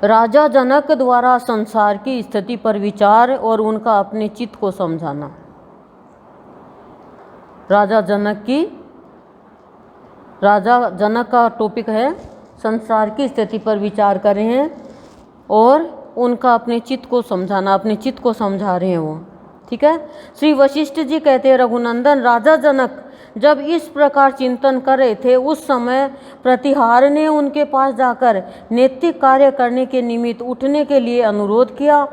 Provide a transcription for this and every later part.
राजा जनक द्वारा संसार की स्थिति पर विचार और उनका अपने चित्त को समझाना। राजा जनक का टॉपिक है संसार की स्थिति पर विचार कर रहे हैं और उनका अपने चित्त को समझाना, अपने चित्त को समझा रहे हैं वो। ठीक है। श्री वशिष्ठ जी कहते हैं, रघुनंदन, राजा जनक जब इस प्रकार चिंतन कर रहे थे उस समय प्रतिहार ने उनके पास जाकर नैतिक कार्य करने के निमित्त उठने के लिए अनुरोध किया,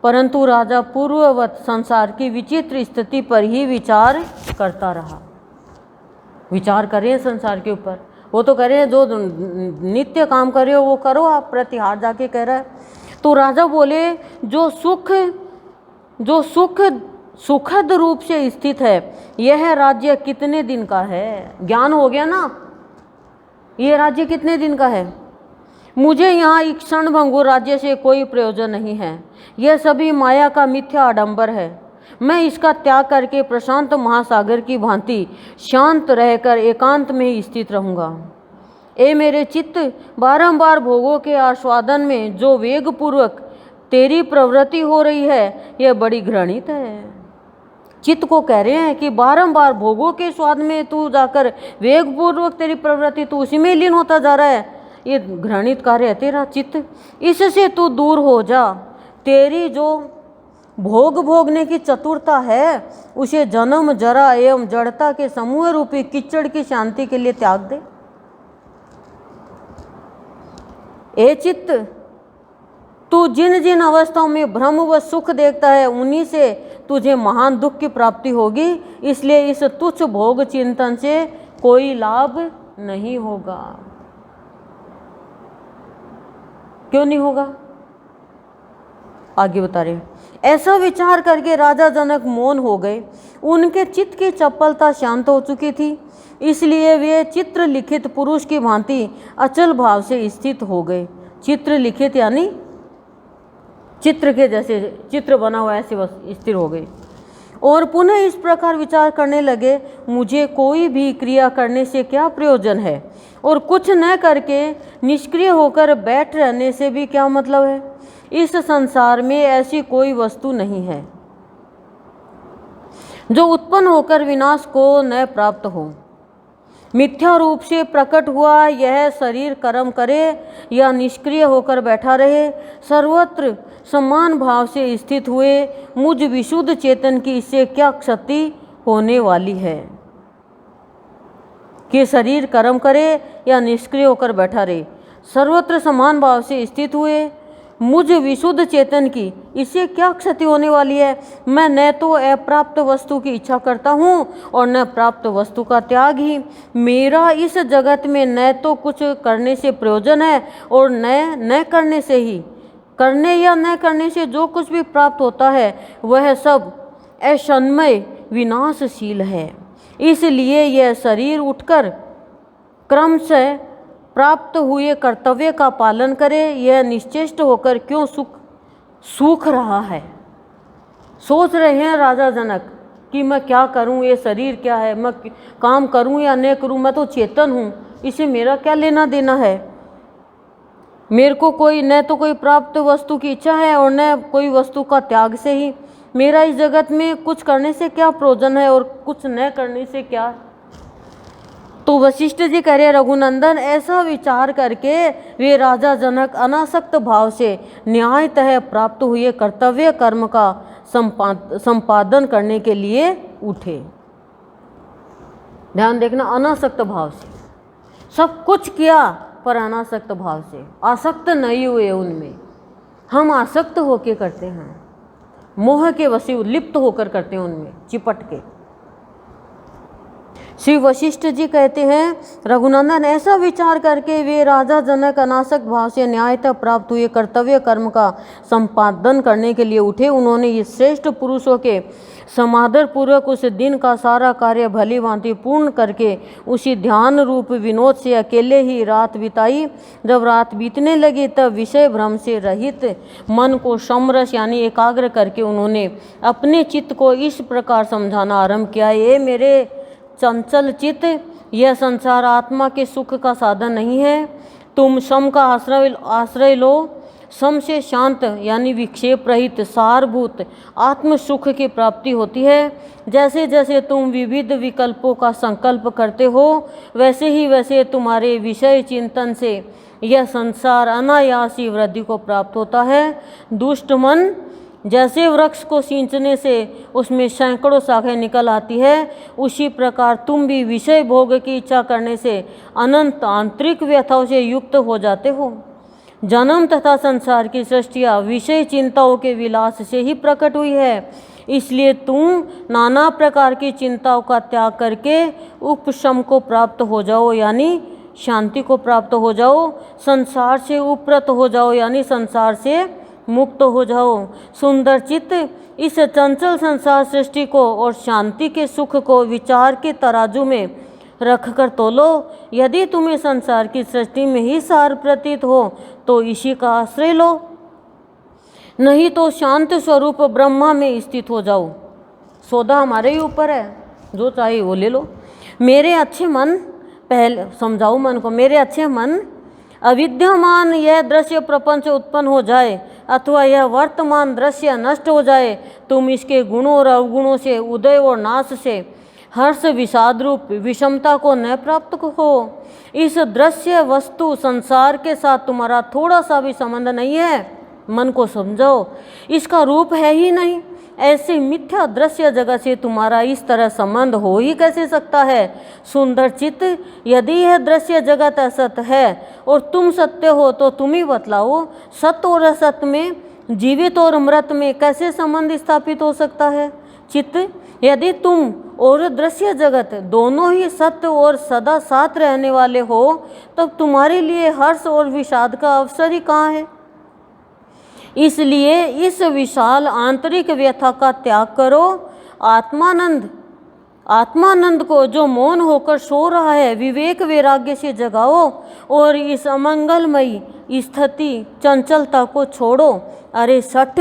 परंतु राजा पूर्ववत संसार की विचित्र स्थिति पर ही विचार करता रहा। विचार कर रहे हैं संसार के ऊपर, वो तो कह रहे हैं जो नित्य काम कर रहे हो वो करो, आप प्रतिहार जाके कह रहा है। तो राजा बोले, जो सुख सुखद रूप से स्थित है, यह राज्य कितने दिन का है? ज्ञान हो गया ना, यह राज्य कितने दिन का है? मुझे यहाँ एक क्षण भंगुर राज्य से कोई प्रयोजन नहीं है, यह सभी माया का मिथ्या आडंबर है। मैं इसका त्याग करके प्रशांत महासागर की भांति शांत रहकर एकांत में ही स्थित रहूँगा। ए मेरे चित्त, बारंबार भोगों के आस्वादन में जो वेगपूर्वक तेरी प्रवृत्ति हो रही है, यह बड़ी घृणित है। चित्त को कह रहे हैं कि बारंबार भोगों के स्वाद में तू जाकर वेगपूर्वक तेरी प्रवृत्ति, तू उसी में लीन होता जा रहा है, ये घृणित कार्य है तेरा चित्त, इससे तू दूर हो जा। तेरी जो भोग भोगने की चतुरता है उसे जन्म जरा एवं जड़ता के समूह रूपी कीचड़ की शांति के लिए त्याग दे। ए चित्त, तू जिन जिन अवस्थाओं में भ्रम व सुख देखता है उन्हीं से तुझे महान दुख की प्राप्ति होगी, इसलिए इस तुच्छ भोग चिंतन से कोई लाभ नहीं होगा। क्यों नहीं होगा? आगे बता रहे। ऐसा विचार करके राजा जनक मौन हो गए। उनके चित्त की चपलता शांत हो चुकी थी, इसलिए वे चित्र लिखित पुरुष की भांति अचल भाव से स्थित हो गए। चित्र लिखित यानी चित्र के जैसे चित्र बना हुआ ऐसे बस स्थिर हो गए और पुनः इस प्रकार विचार करने लगे, मुझे कोई भी क्रिया करने से क्या प्रयोजन है और कुछ न करके निष्क्रिय होकर बैठ रहने से भी क्या मतलब है? इस संसार में ऐसी कोई वस्तु नहीं है जो उत्पन्न होकर विनाश को न प्राप्त हो। मिथ्या रूप से प्रकट हुआ यह शरीर कर्म करे या निष्क्रिय होकर बैठा रहे, सर्वत्र समान भाव से स्थित हुए मुझ विशुद्ध चेतन की इससे क्या क्षति होने वाली है कि शरीर कर्म करे या निष्क्रिय होकर बैठा रहे, सर्वत्र समान भाव से स्थित हुए मुझ विशुद्ध चेतन की इससे क्या क्षति होने वाली है? मैं न तो अप्राप्त वस्तु की इच्छा करता हूँ और न प्राप्त वस्तु का त्याग ही। मेरा इस जगत में न तो कुछ करने से प्रयोजन है और न करने से ही, करने या न करने से जो कुछ भी प्राप्त होता है वह सब अक्षणमय विनाशशील है। इसलिए यह शरीर उठकर क्रमशः प्राप्त हुए कर्तव्य का पालन करे, यह निश्चेष्ट होकर क्यों सूख रहा है? सोच रहे हैं राजा जनक कि मैं क्या करूं, ये शरीर क्या है, मैं काम करूं या नहीं करूं, मैं तो चेतन हूं, इसे मेरा क्या लेना देना है? मेरे को कोई न तो कोई प्राप्त वस्तु की इच्छा है और न कोई वस्तु का त्याग से ही मेरा इस जगत में कुछ करने से क्या प्रयोजन है और कुछ न करने से क्या? तो वशिष्ठ जी कह रहे, रघुनंदन, ऐसा विचार करके वे राजा जनक अनासक्त भाव से न्यायतः प्राप्त हुए कर्तव्य कर्म का संपादन करने के लिए उठे। ध्यान देखना, अनासक्त भाव से सब कुछ किया पर अनासक्त भाव से, आसक्त नहीं हुए उनमें। हम आसक्त होके करते हैं, मोह के वशी लिप्त होकर करते हैं, उनमें चिपट के। श्री वशिष्ठ जी कहते हैं, रघुनंदन, ऐसा विचार करके वे राजा जनक अनासक्त भाव से न्यायतः प्राप्त हुए कर्तव्य कर्म का संपादन करने के लिए उठे। उन्होंने ये श्रेष्ठ पुरुषों के समादर पूर्वक उस दिन का सारा कार्य भली भांति पूर्ण करके उसी ध्यान रूप विनोद से अकेले ही रात बिताई। जब रात बीतने लगी तब विषय भ्रम से रहित मन को समरस यानी एकाग्र करके उन्होंने अपने चित्त को इस प्रकार समझाना आरंभ किया, ये मेरे चंचल चित्त, यह संसार आत्मा के सुख का साधन नहीं है। तुम सम का आश्रय लो, सम से शांत यानी विक्षेप रहित सारभूत आत्म सुख की प्राप्ति होती है। जैसे जैसे तुम विविध विकल्पों का संकल्प करते हो वैसे तुम्हारे विषय चिंतन से यह संसार अनायास ही वृद्धि को प्राप्त होता है। दुष्ट मन जैसे वृक्ष को सींचने से उसमें सैकड़ों शाखें निकल आती है, उसी प्रकार तुम भी विषय भोग की इच्छा करने से अनंत आंतरिक व्यथाओं से युक्त हो जाते हो। जन्म तथा संसार की सृष्टियाँ विषय चिंताओं के विलास से ही प्रकट हुई है, इसलिए तुम नाना प्रकार की चिंताओं का त्याग करके उपशम को प्राप्त हो जाओ यानी शांति को प्राप्त हो जाओ, संसार से उपरत हो जाओ यानी संसार से मुक्त हो जाओ। सुंदर चित्त इस चंचल संसार सृष्टि को और शांति के सुख को विचार के तराजू में रख कर तोलो। यदि तुम्हें संसार की सृष्टि में ही सार प्रतीत हो तो इसी का आश्रय लो, नहीं तो शांत स्वरूप ब्रह्मा में स्थित हो जाओ। सौदा हमारे ही ऊपर है, जो चाहे वो ले लो। मेरे अच्छे मन, पहले समझाओ मन को, मेरे अच्छे मन अविद्यमान यह दृश्य प्रपंच उत्पन्न हो जाए अथवा यह वर्तमान दृश्य नष्ट हो जाए, तुम इसके गुणों और अवगुणों से उदय और नाश से हर्ष विषाद रूप विषमता को न प्राप्त हो। इस दृश्य वस्तु संसार के साथ तुम्हारा थोड़ा सा भी संबंध नहीं है। मन को समझाओ, इसका रूप है ही नहीं। ऐसे मिथ्या दृश्य जगत से तुम्हारा इस तरह संबंध हो ही कैसे सकता है। सुंदर चित्त, यदि यह दृश्य जगत असत है और तुम सत्य हो तो तुम ही बतलाओ, सत्य और असत में, जीवित और मृत में कैसे संबंध स्थापित हो सकता है। चित्त, यदि तुम और दृश्य जगत दोनों ही सत्य और सदा साथ रहने वाले हो तब तुम्हारे लिए हर्ष और विषाद का अवसर ही कहाँ है। इसलिए इस विशाल आंतरिक व्यथा का त्याग करो। आत्मानंद को जो मौन होकर सो रहा है विवेक वैराग्य से जगाओ और इस अमंगलमयी स्थिति चंचलता को छोड़ो। अरे सठ,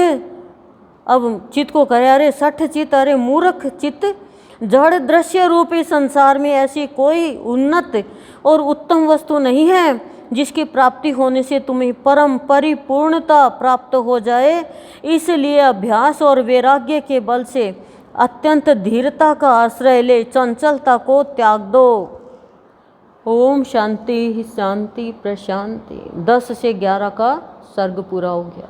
अब चित्त को करे, अरे सठ चित्त, अरे मूर्ख चित्त, जड़ दृश्य रूपी संसार में ऐसी कोई उन्नत और उत्तम वस्तु नहीं है जिसकी प्राप्ति होने से तुम्हें परम परिपूर्णता प्राप्त हो जाए। इसलिए अभ्यास और वैराग्य के बल से अत्यंत धीरता का आश्रय ले चंचलता को त्याग दो। ओम शांति शांति प्रशांति। 10 से 11 का सर्ग पूरा हो गया।